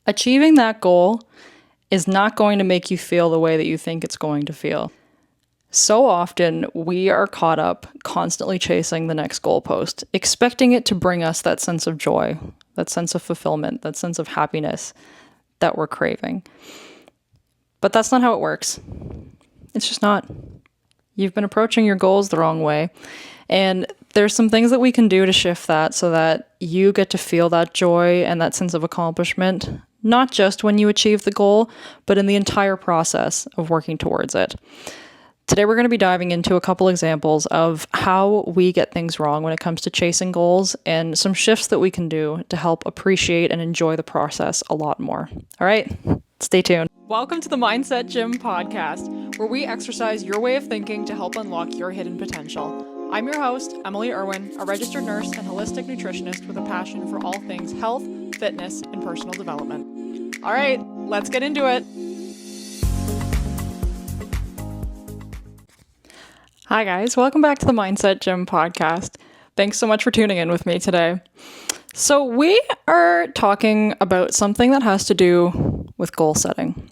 Achieving that goal is not going to make you feel the way that you think it's going to feel. So often, we are caught up constantly chasing the next goalpost, expecting it to bring us that sense of joy, that sense of fulfillment, that sense of happiness that we're craving. But that's not how it works. It's just not. You've been approaching your goals the wrong way. And there's some things that we can do to shift that so that you get to feel that joy and that sense of accomplishment, not just when you achieve the goal, but in the entire process of working towards it. Today, we're going to be diving into a couple examples of how we get things wrong when it comes to chasing goals and some shifts that we can do to help appreciate and enjoy the process a lot more. All right, stay tuned. Welcome to the Mindset Gym podcast, where we exercise your way of thinking to help unlock your hidden potential. I'm your host, Emily Irwin, a registered nurse and holistic nutritionist with a passion for all things health, fitness, and personal development. All right, let's get into it. Hi guys, welcome back to the Mindset Gym podcast. Thanks so much for tuning in with me today. So we are talking about something that has to do with goal setting.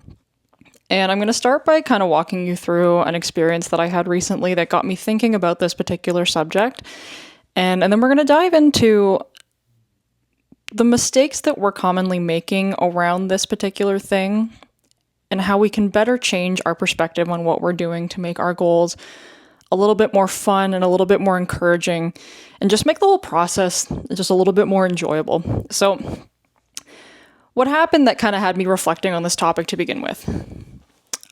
And I'm going to start by kind of walking you through an experience that I had recently that got me thinking about this particular subject. And then we're going to dive into the mistakes that we're commonly making around this particular thing and how we can better change our perspective on what we're doing to make our goals a little bit more fun and a little bit more encouraging and just make the whole process just a little bit more enjoyable. So what happened that kind of had me reflecting on this topic to begin with?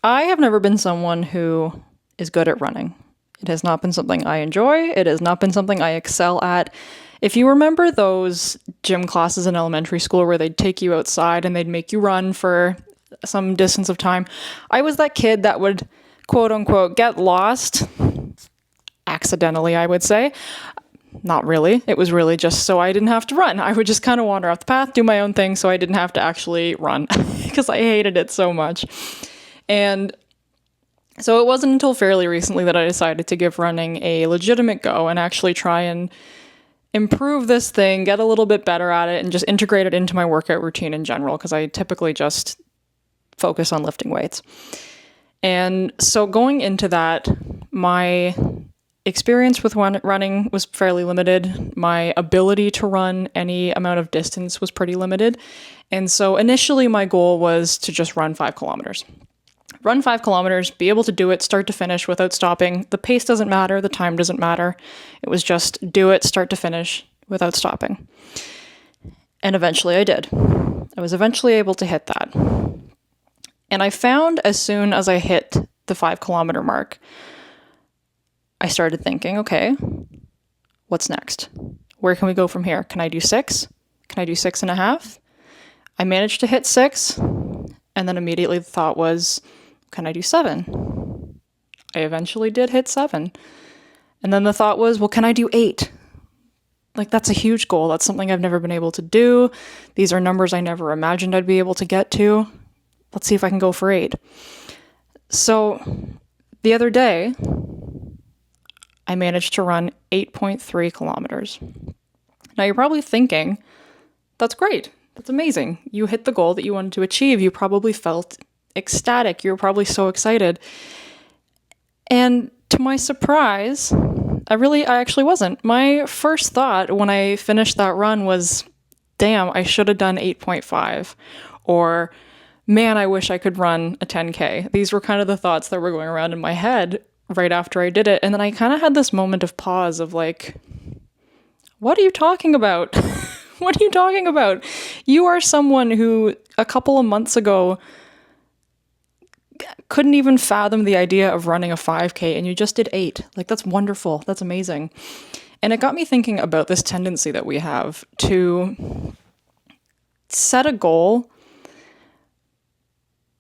I have never been someone who is good at running. It has not been something I enjoy. It has not been something I excel at. If you remember those gym classes in elementary school where they'd take you outside and they'd make you run for some distance of time, I was that kid that would, quote unquote, get lost accidentally, I would say. Not really. It was really just so I didn't have to run. I would just kind of wander off the path, do my own thing so I didn't have to actually run because I hated it so much. And so it wasn't until fairly recently that I decided to give running a legitimate go and actually try and improve this thing, get a little bit better at it, and just integrate it into my workout routine in general because I typically just focus on lifting weights. And so going into that, my experience with running was fairly limited. My ability to run any amount of distance was pretty limited. And so initially my goal was to just run 5 kilometers. Run 5 kilometers, be able to do it start to finish without stopping. The pace doesn't matter, the time doesn't matter. It was just do it start to finish without stopping. And eventually I did. I was eventually able to hit that. And I found as soon as I hit the 5 kilometer mark, I started thinking, okay, what's next? Where can we go from here? Can I do 6? Can I do 6.5? I managed to hit 6. And then immediately the thought was, can I do 7? I eventually did hit 7. And then the thought was, well, can I do 8? Like, that's a huge goal. That's something I've never been able to do. These are numbers I never imagined I'd be able to get to. Let's see if I can go for 8. So the other day, I managed to run 8.3 kilometers. Now you're probably thinking, that's great. That's amazing. You hit the goal that you wanted to achieve. You probably felt ecstatic. You were probably so excited. And to my surprise, I actually wasn't. My first thought when I finished that run was, damn, I should have done 8.5. Or, man, I wish I could run a 10K. These were kind of the thoughts that were going around in my head right after I did it. And then I kind of had this moment of pause of like, what are you talking about? What are you talking about? You are someone who a couple of months ago couldn't even fathom the idea of running a 5K and you just did 8. Like, that's wonderful. That's amazing. And it got me thinking about this tendency that we have to set a goal,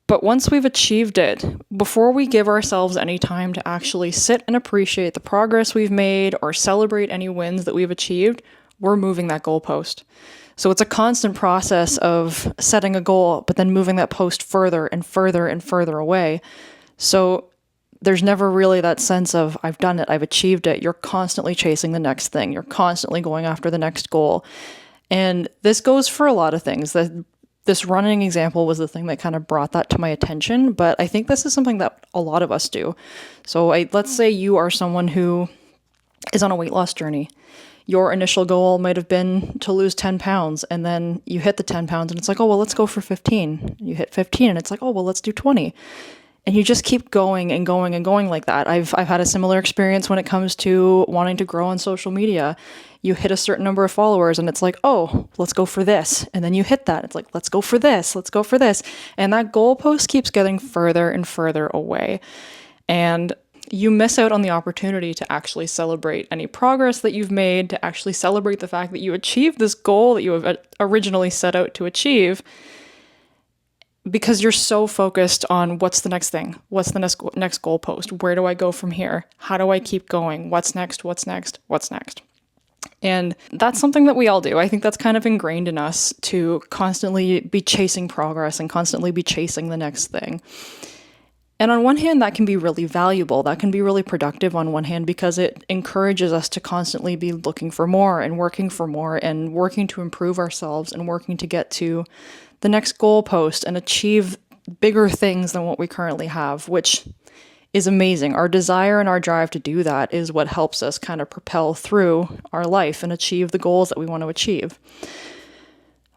but once we've achieved it, before we give ourselves any time to actually sit and appreciate the progress we've made or celebrate any wins that we've achieved, we're moving that goalpost. So it's a constant process of setting a goal, but then moving that post further and further and further away. So there's never really that sense of, I've done it, I've achieved it. You're constantly chasing the next thing. You're constantly going after the next goal. And this goes for a lot of things. The this running example was the thing that kind of brought that to my attention, but I think this is something that a lot of us do. So let's say you are someone who is on a weight loss journey. Your initial goal might have been to lose 10 pounds, and then you hit the 10 pounds and it's like, oh, well, let's go for 15. You hit 15 and it's like, oh, well, let's do 20. And you just keep going and going and going like that. I've had a similar experience when it comes to wanting to grow on social media. You hit a certain number of followers and it's like, oh, let's go for this. And then you hit that. It's like, let's go for this. Let's go for this. And that goalpost keeps getting further and further away. And you miss out on the opportunity to actually celebrate any progress that you've made, to actually celebrate the fact that you achieved this goal that you have originally set out to achieve, because you're so focused on what's the next thing? What's the next goalpost? Where do I go from here? How do I keep going? What's next? What's next? What's next? And that's something that we all do. I think that's kind of ingrained in us to constantly be chasing progress and constantly be chasing the next thing. And on one hand, that can be really valuable. That can be really productive on one hand because it encourages us to constantly be looking for more and working to improve ourselves and working to get to the next goalpost and achieve bigger things than what we currently have, which is amazing. Our desire and our drive to do that is what helps us kind of propel through our life and achieve the goals that we want to achieve.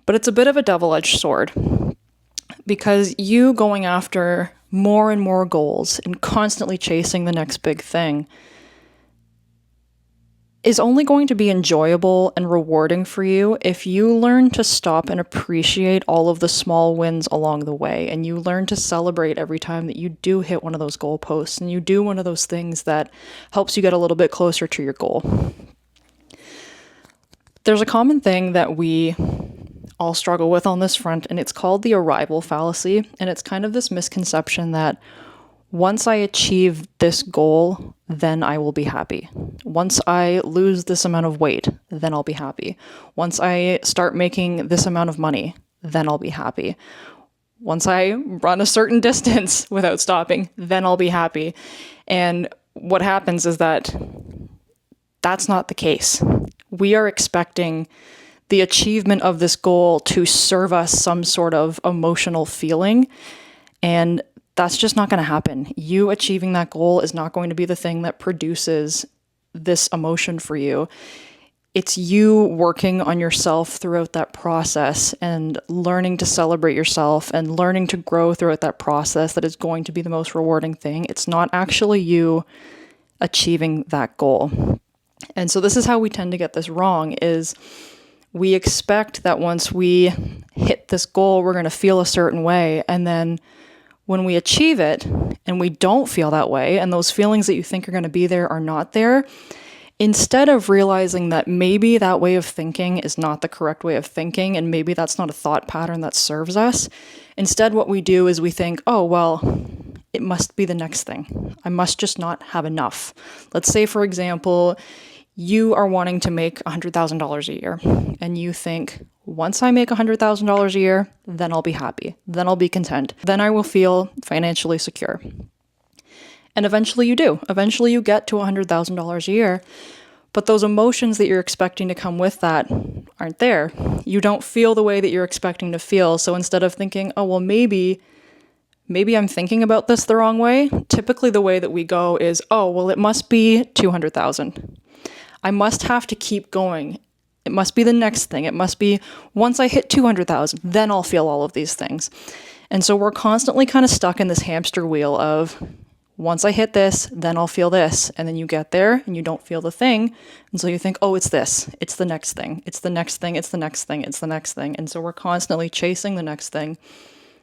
But it's a bit of a double-edged sword because you going after more and more goals and constantly chasing the next big thing is only going to be enjoyable and rewarding for you if you learn to stop and appreciate all of the small wins along the way, and you learn to celebrate every time that you do hit one of those goalposts and you do one of those things that helps you get a little bit closer to your goal. There's a common thing that we all struggle with on this front, and it's called the arrival fallacy, and it's kind of this misconception that once I achieve this goal, then I will be happy. Once I lose this amount of weight, then I'll be happy. Once I start making this amount of money, then I'll be happy. Once I run a certain distance without stopping, then I'll be happy. And what happens is that that's not the case. We are expecting the achievement of this goal to serve us some sort of emotional feeling, and that's just not going to happen. You achieving that goal is not going to be the thing that produces this emotion for you. It's you working on yourself throughout that process and learning to celebrate yourself and learning to grow throughout that process that is going to be the most rewarding thing. It's not actually you achieving that goal. And so this is how we tend to get this wrong, is we expect that once we hit this goal, we're going to feel a certain way. And then when we achieve it and we don't feel that way, and those feelings that you think are going to be there are not there, instead of realizing that maybe that way of thinking is not the correct way of thinking, and maybe that's not a thought pattern that serves us, instead what we do is we think, oh, well, it must be the next thing. I must just not have enough. Let's say, for example, you are wanting to make $100,000 a year, and you think, once I make $100,000 a year, then I'll be happy. Then I'll be content. Then I will feel financially secure. And eventually you do. Eventually you get to $100,000 a year, but those emotions that you're expecting to come with that aren't there. You don't feel the way that you're expecting to feel. So instead of thinking, oh, well, maybe I'm thinking about this the wrong way, typically the way that we go is, oh, well, it must be 200,000. I must have to keep going. It must be the next thing. It must be once I hit 200,000, then I'll feel all of these things. And so we're constantly kind of stuck in this hamster wheel of once I hit this, then I'll feel this. And then you get there and you don't feel the thing. And so you think, oh, it's this. It's the next thing. It's the next thing. It's the next thing. It's the next thing. And so we're constantly chasing the next thing,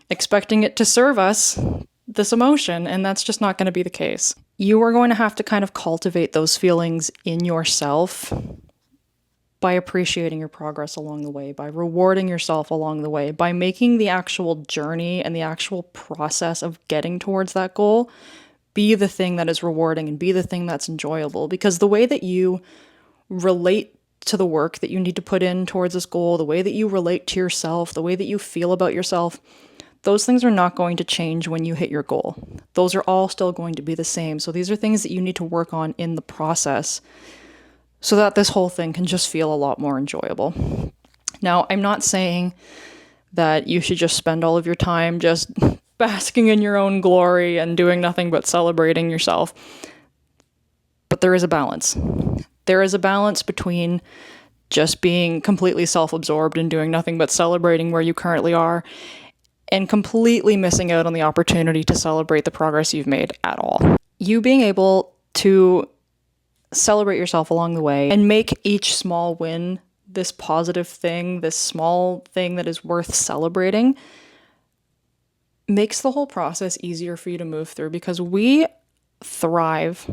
expecting it to serve us this emotion. And that's just not going to be the case. You are going to have to kind of cultivate those feelings in yourself by appreciating your progress along the way, by rewarding yourself along the way, by making the actual journey and the actual process of getting towards that goal be the thing that is rewarding and be the thing that's enjoyable. Because the way that you relate to the work that you need to put in towards this goal, the way that you relate to yourself, the way that you feel about yourself, those things are not going to change when you hit your goal. Those are all still going to be the same. So these are things that you need to work on in the process so that this whole thing can just feel a lot more enjoyable. Now, I'm not saying that you should just spend all of your time just basking in your own glory and doing nothing but celebrating yourself. But there is a balance. There is a balance between just being completely self-absorbed and doing nothing but celebrating where you currently are and completely missing out on the opportunity to celebrate the progress you've made at all. You being able to celebrate yourself along the way and make each small win this positive thing, this small thing that is worth celebrating, makes the whole process easier for you to move through, because we thrive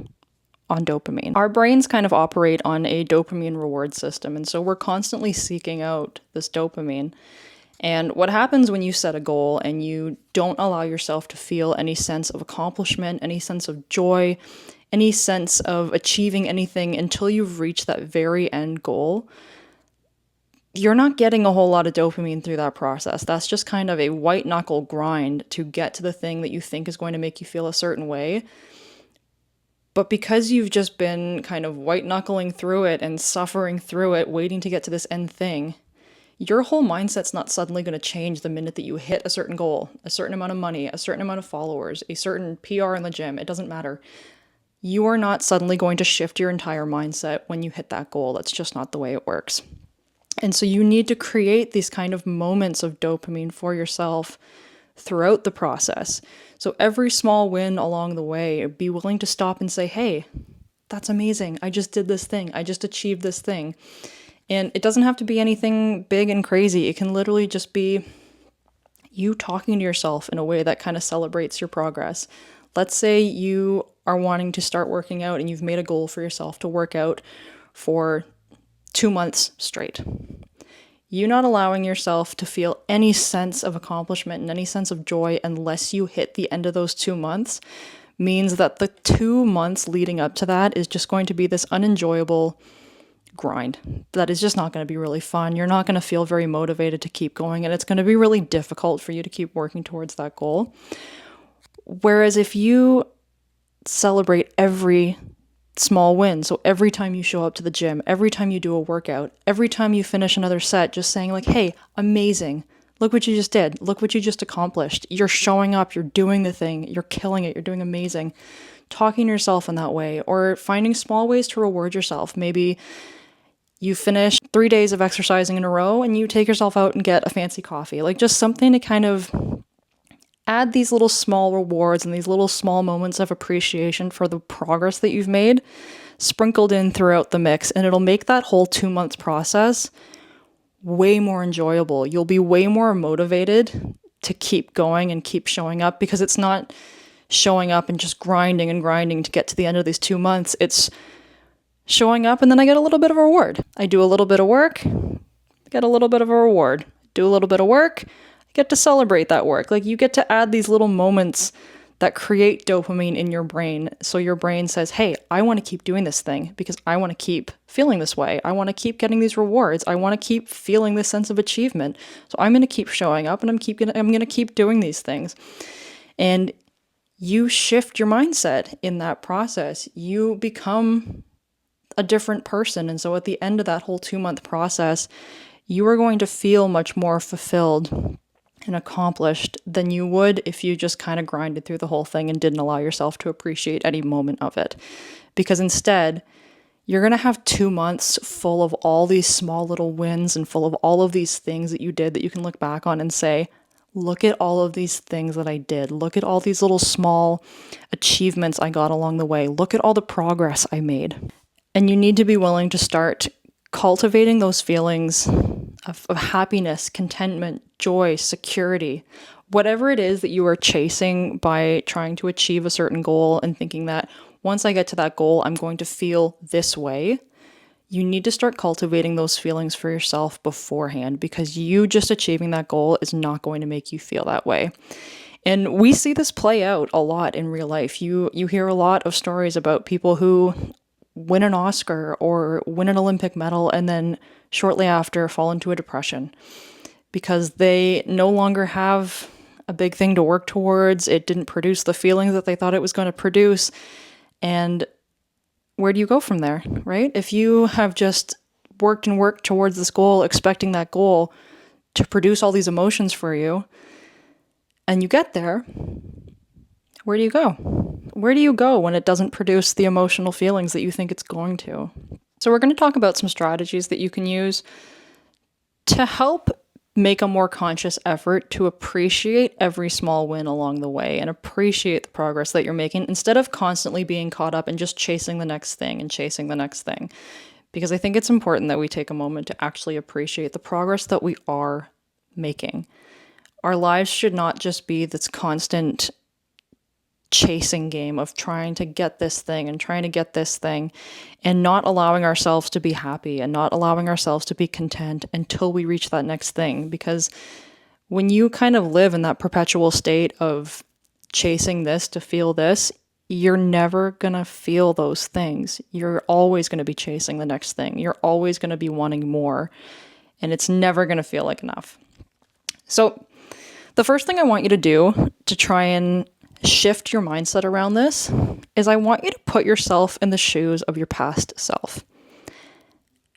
on dopamine. Our brains kind of operate on a dopamine reward system, and so we're constantly seeking out this dopamine. And what happens when you set a goal and you don't allow yourself to feel any sense of accomplishment, any sense of joy, any sense of achieving anything until you've reached that very end goal, you're not getting a whole lot of dopamine through that process. That's just kind of a white knuckle grind to get to the thing that you think is going to make you feel a certain way. But because you've just been kind of white knuckling through it and suffering through it, waiting to get to this end thing, your whole mindset's not suddenly going to change the minute that you hit a certain goal, a certain amount of money, a certain amount of followers, a certain PR in the gym. It doesn't matter. You are not suddenly going to shift your entire mindset when you hit that goal. That's just not the way it works. And so you need to create these kind of moments of dopamine for yourself throughout the process. So every small win along the way, be willing to stop and say, hey, that's amazing. I just did this thing. I just achieved this thing. And it doesn't have to be anything big and crazy. It can literally just be you talking to yourself in a way that kind of celebrates your progress. Let's say you are wanting to start working out and you've made a goal for yourself to work out for 2 months straight. You not allowing yourself to feel any sense of accomplishment and any sense of joy unless you hit the end of those 2 months means that the 2 months leading up to that is just going to be this unenjoyable grind that is just not going to be really fun. You're not going to feel very motivated to keep going, and it's going to be really difficult for you to keep working towards that goal. Whereas if you celebrate every small win, so every time you show up to the gym, every time you do a workout, every time you finish another set, just saying like, hey, amazing. Look what you just did. Look what you just accomplished. You're showing up. You're doing the thing. You're killing it. You're doing amazing. Talking to yourself in that way, or finding small ways to reward yourself. Maybe you finish 3 days of exercising in a row and you take yourself out and get a fancy coffee. Like just something to kind of add these little small rewards and these little small moments of appreciation for the progress that you've made sprinkled in throughout the mix. And it'll make that whole 2 month process way more enjoyable. You'll be way more motivated to keep going and keep showing up, because it's not showing up and just grinding and grinding to get to the end of these 2 months. It's showing up and then I get a little bit of a reward. I do a little bit of work, get a little bit of a reward. Do a little bit of work, get to celebrate that work. Like you get to add these little moments that create dopamine in your brain. So your brain says, hey, I want to keep doing this thing because I want to keep feeling this way. I want to keep getting these rewards. I want to keep feeling this sense of achievement. So I'm going to keep showing up and I'm going to keep doing these things. And you shift your mindset in that process. You become a different person. And so at the end of that whole 2 month process, you are going to feel much more fulfilled and accomplished than you would if you just kind of grinded through the whole thing and didn't allow yourself to appreciate any moment of it. Because instead, you're going to have 2 months full of all these small little wins and full of all of these things that you did that you can look back on and say, look at all of these things that I did. Look at all these little small achievements I got along the way. Look at all the progress I made. And you need to be willing to start cultivating those feelings of happiness, contentment, joy, security, whatever it is that you are chasing by trying to achieve a certain goal and thinking that once I get to that goal, I'm going to feel this way. You need to start cultivating those feelings for yourself beforehand, because you just achieving that goal is not going to make you feel that way. And we see this play out a lot in real life. You hear a lot of stories about people who win an Oscar or win an Olympic medal and then shortly after fall into a depression because they no longer have a big thing to work towards. It didn't produce the feelings that they thought it was going to produce. And where do you go from there, right? If you have just worked and worked towards this goal, expecting that goal to produce all these emotions for you, and you get there, where do you go? Where do you go when it doesn't produce the emotional feelings that you think it's going to? So we're going to talk about some strategies that you can use to help make a more conscious effort to appreciate every small win along the way and appreciate the progress that you're making instead of constantly being caught up in just chasing the next thing and chasing the next thing. Because I think it's important that we take a moment to actually appreciate the progress that we are making. Our lives should not just be this constant chasing game of trying to get this thing and trying to get this thing and not allowing ourselves to be happy and not allowing ourselves to be content until we reach that next thing. Because when you kind of live in that perpetual state of chasing this to feel this, you're never going to feel those things. You're always going to be chasing the next thing. You're always going to be wanting more, and it's never going to feel like enough. So the first thing I want you to do to try and shift your mindset around this is I want you to put yourself in the shoes of your past self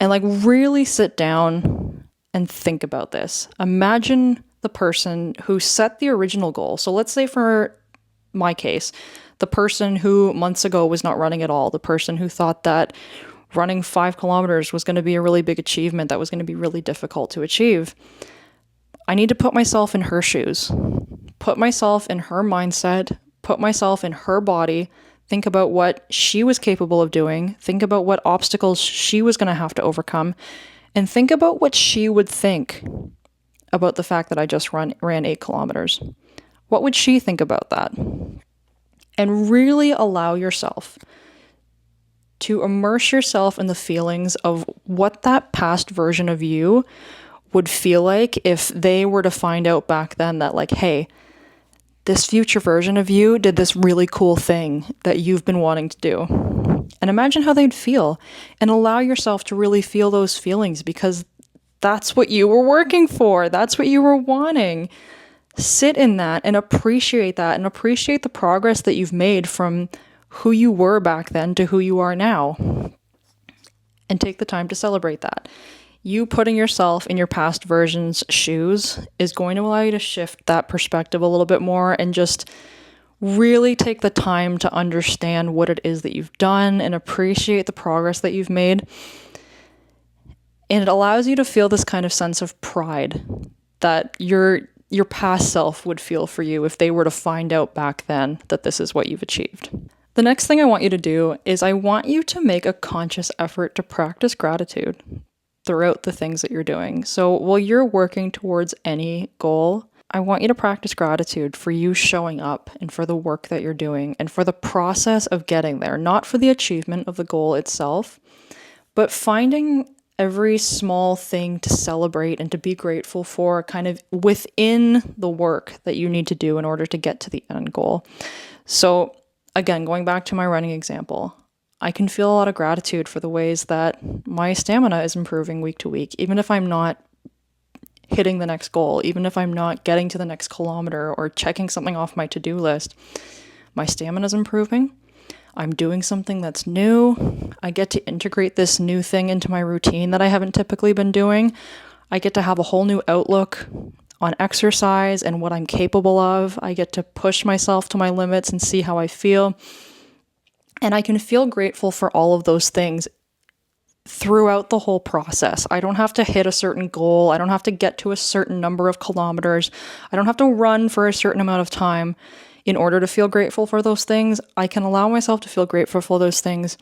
and like really sit down and think about this. Imagine the person who set the original goal. So let's say for my case, the person who months ago was not running at all, the person who thought that running 5 kilometers was going to be a really big achievement that was going to be really difficult to achieve. I need to put myself in her shoes, put myself in her mindset, put myself in her body, think about what she was capable of doing, think about what obstacles she was going to have to overcome, and think about what she would think about the fact that I just ran 8 kilometers. What would she think about that? And really allow yourself to immerse yourself in the feelings of what that past version of you would feel like if they were to find out back then that like, hey, this future version of you did this really cool thing that you've been wanting to do. And imagine how they'd feel and allow yourself to really feel those feelings because that's what you were working for. That's what you were wanting. Sit in that and appreciate the progress that you've made from who you were back then to who you are now. And take the time to celebrate that. You putting yourself in your past version's shoes is going to allow you to shift that perspective a little bit more and just really take the time to understand what it is that you've done and appreciate the progress that you've made. And it allows you to feel this kind of sense of pride that your past self would feel for you if they were to find out back then that this is what you've achieved. The next thing I want you to do is I want you to make a conscious effort to practice gratitude throughout the things that you're doing. So while you're working towards any goal, I want you to practice gratitude for you showing up and for the work that you're doing and for the process of getting there, not for the achievement of the goal itself, but finding every small thing to celebrate and to be grateful for kind of within the work that you need to do in order to get to the end goal. So again, going back to my running example, I can feel a lot of gratitude for the ways that my stamina is improving week to week, even if I'm not hitting the next goal, even if I'm not getting to the next kilometer or checking something off my to-do list. My stamina is improving. I'm doing something that's new. I get to integrate this new thing into my routine that I haven't typically been doing. I get to have a whole new outlook on exercise and what I'm capable of. I get to push myself to my limits and see how I feel. And I can feel grateful for all of those things throughout the whole process. I don't have to hit a certain goal. I don't have to get to a certain number of kilometers. I don't have to run for a certain amount of time in order to feel grateful for those things. I can allow myself to feel grateful for those things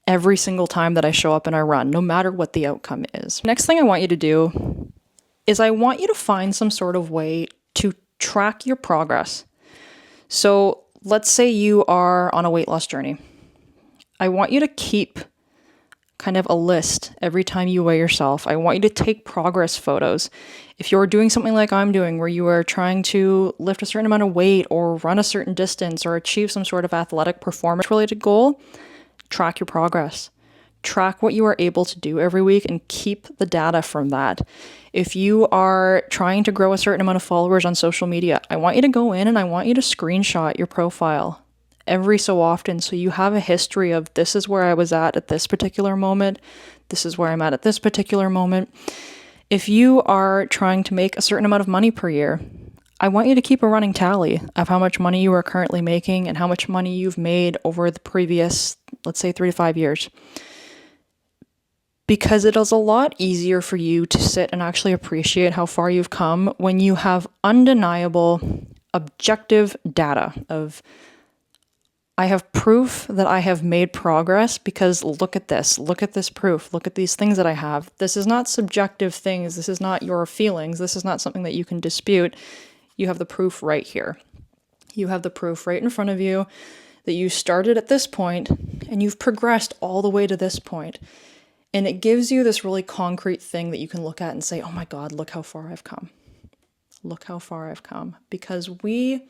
every single time that I show up and I run, no matter what the outcome is. Next thing I want you to do is I want you to find some sort of way to track your progress. So let's say you are on a weight loss journey. I want you to keep kind of a list every time you weigh yourself. I want you to take progress photos. If you're doing something like I'm doing, where you are trying to lift a certain amount of weight or run a certain distance or achieve some sort of athletic performance-related goal, track your progress. Track what you are able to do every week and keep the data from that. If you are trying to grow a certain amount of followers on social media, I want you to go in and I want you to screenshot your profile every so often so you have a history of this is where I was at this particular moment, this is where I'm at this particular moment. If you are trying to make a certain amount of money per year, I want you to keep a running tally of how much money you are currently making and how much money you've made over the previous, let's say, 3 to 5 years. Because it is a lot easier for you to sit and actually appreciate how far you've come when you have undeniable, objective data of, I have proof that I have made progress because look at this proof, look at these things that I have. This is not subjective things. This is not your feelings. This is not something that you can dispute. You have the proof right here. You have the proof right in front of you that you started at this point and you've progressed all the way to this point. And it gives you this really concrete thing that you can look at and say, oh my God, look how far I've come. Look how far I've come. Because we,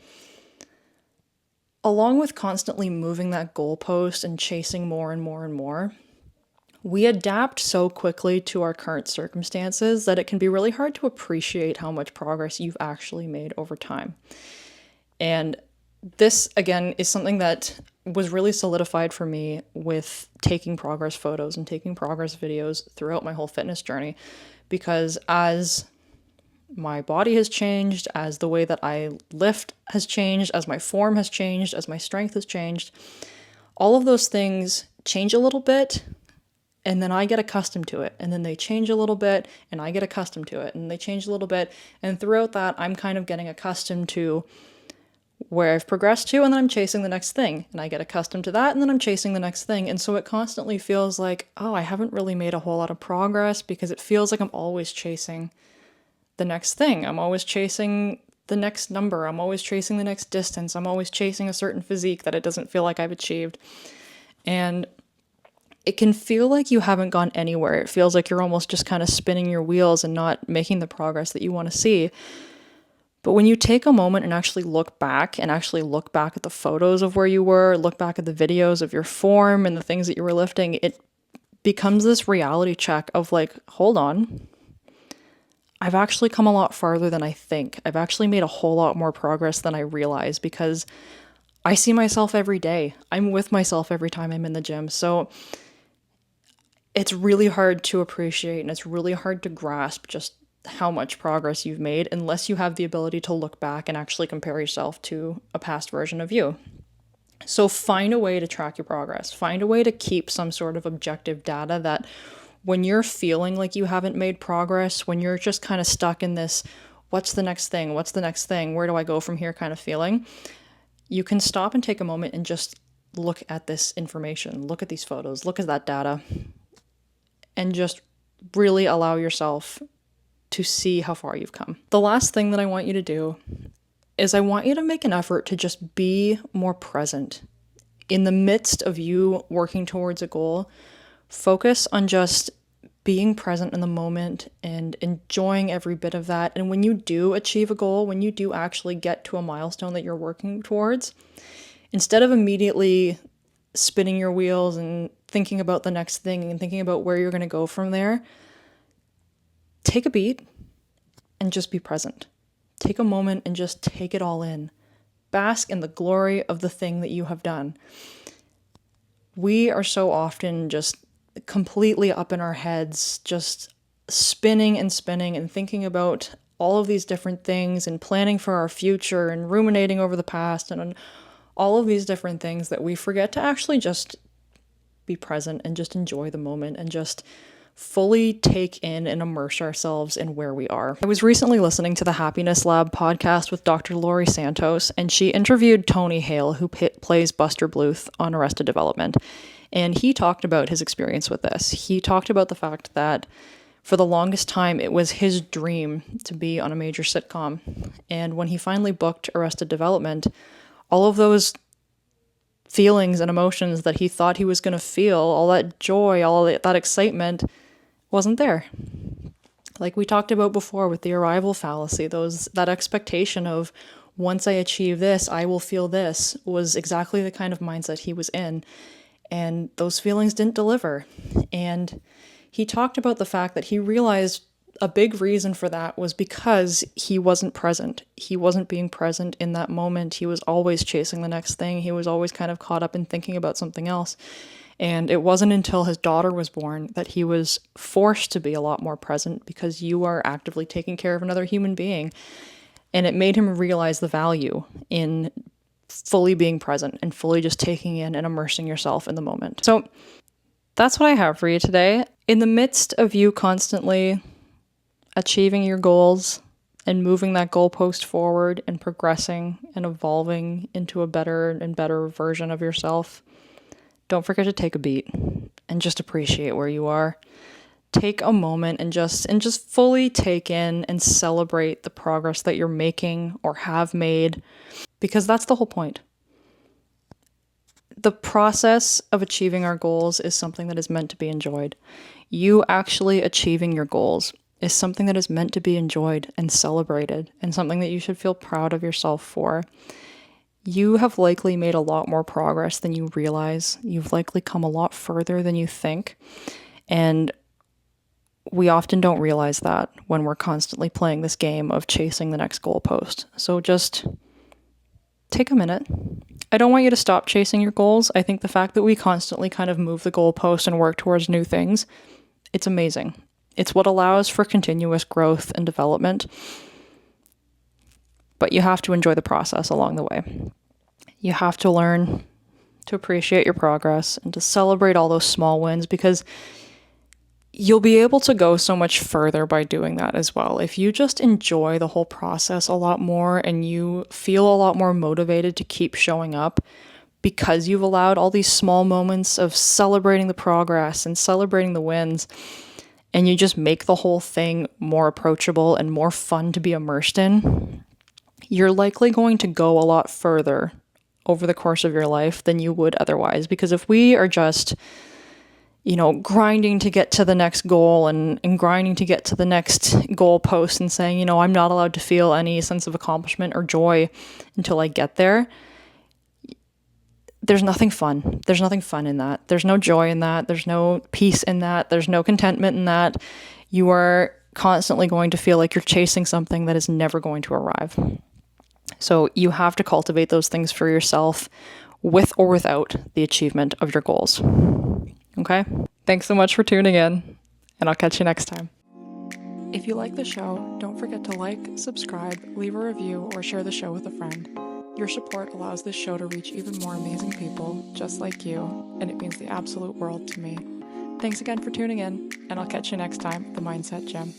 along with constantly moving that goalpost and chasing more and more and more, we adapt so quickly to our current circumstances that it can be really hard to appreciate how much progress you've actually made over time. And this, again, is something that was really solidified for me with taking progress photos and taking progress videos throughout my whole fitness journey. Because as my body has changed, as the way that I lift has changed, as my form has changed, as my strength has changed, all of those things change a little bit, and then I get accustomed to it. And then they change a little bit, and I get accustomed to it, and they change a little bit. And throughout that, I'm kind of getting accustomed to where I've progressed to, and then I'm chasing the next thing. And I get accustomed to that, and then I'm chasing the next thing. And so it constantly feels like, oh, I haven't really made a whole lot of progress, because it feels like I'm always chasing the next thing. I'm always chasing the next number. I'm always chasing the next distance. I'm always chasing a certain physique that it doesn't feel like I've achieved. And it can feel like you haven't gone anywhere. It feels like you're almost just kind of spinning your wheels and not making the progress that you want to see. But when you take a moment and actually look back at the photos of where you were, look back at the videos of your form and the things that you were lifting, it becomes this reality check of like, hold on, I've actually come a lot farther than I think. I've actually made a whole lot more progress than I realize, because I see myself every day. I'm with myself every time I'm in the gym. So it's really hard to appreciate and it's really hard to grasp just how much progress you've made unless you have the ability to look back and actually compare yourself to a past version of you. So find a way to track your progress. Find a way to keep some sort of objective data that when you're feeling like you haven't made progress, when you're just kind of stuck in this, what's the next thing? What's the next thing? Where do I go from here kind of feeling? You can stop and take a moment and just look at this information, look at these photos, look at that data, and just really allow yourself to see how far you've come. The last thing that I want you to do is I want you to make an effort to just be more present. In the midst of you working towards a goal, focus on just being present in the moment and enjoying every bit of that. And when you do achieve a goal, when you do actually get to a milestone that you're working towards, instead of immediately spinning your wheels and thinking about the next thing and thinking about where you're going to go from there, take a beat and just be present. Take a moment and just take it all in. Bask in the glory of the thing that you have done. We are so often just completely up in our heads, just spinning and thinking about all of these different things and planning for our future and ruminating over the past and all of these different things that we forget to actually just be present and just enjoy the moment and just fully take in and immerse ourselves in where we are. I was recently listening to the Happiness Lab podcast with Dr. Laurie Santos, and she interviewed Tony Hale, who plays Buster Bluth on Arrested Development. And he talked about his experience with this. He talked about the fact that for the longest time, it was his dream to be on a major sitcom. And when he finally booked Arrested Development, all of those feelings and emotions that he thought he was going to feel, all that joy, all that excitement, wasn't there. Like we talked about before with the arrival fallacy, that expectation of once I achieve this, I will feel this, was exactly the kind of mindset he was in. And those feelings didn't deliver. And he talked about the fact that he realized a big reason for that was because he wasn't present. He wasn't being present in that moment. He was always chasing the next thing. He was always kind of caught up in thinking about something else. And it wasn't until his daughter was born that he was forced to be a lot more present because you are actively taking care of another human being. And it made him realize the value in fully being present and fully just taking in and immersing yourself in the moment. So that's what I have for you today. In the midst of you constantly achieving your goals and moving that goalpost forward and progressing and evolving into a better and better version of yourself, don't forget to take a beat and just appreciate where you are. Take a moment and just fully take in and celebrate the progress that you're making or have made, because that's the whole point. The process of achieving our goals is something that is meant to be enjoyed. You actually achieving your goals is something that is meant to be enjoyed and celebrated, and something that you should feel proud of yourself for. You have likely made a lot more progress than you realize. You've likely come a lot further than you think. And we often don't realize that when we're constantly playing this game of chasing the next goalpost. So just take a minute. I don't want you to stop chasing your goals. I think the fact that we constantly kind of move the goalpost and work towards new things, it's amazing. It's what allows for continuous growth and development. But you have to enjoy the process along the way. You have to learn to appreciate your progress and to celebrate all those small wins, because you'll be able to go so much further by doing that as well. If you just enjoy the whole process a lot more and you feel a lot more motivated to keep showing up because you've allowed all these small moments of celebrating the progress and celebrating the wins, and you just make the whole thing more approachable and more fun to be immersed in, you're likely going to go a lot further over the course of your life than you would otherwise. Because if we are just, grinding to get to the next goal and grinding to get to the next goal post and saying, I'm not allowed to feel any sense of accomplishment or joy until I get there, there's nothing fun. There's nothing fun in that. There's no joy in that. There's no peace in that. There's no contentment in that. You are constantly going to feel like you're chasing something that is never going to arrive. So you have to cultivate those things for yourself, with or without the achievement of your goals. Okay? Thanks so much for tuning in, and I'll catch you next time. If you like the show, don't forget to like, subscribe, leave a review, or share the show with a friend. Your support allows this show to reach even more amazing people just like you, and it means the absolute world to me. Thanks again for tuning in, and I'll catch you next time at the Mindset Gym.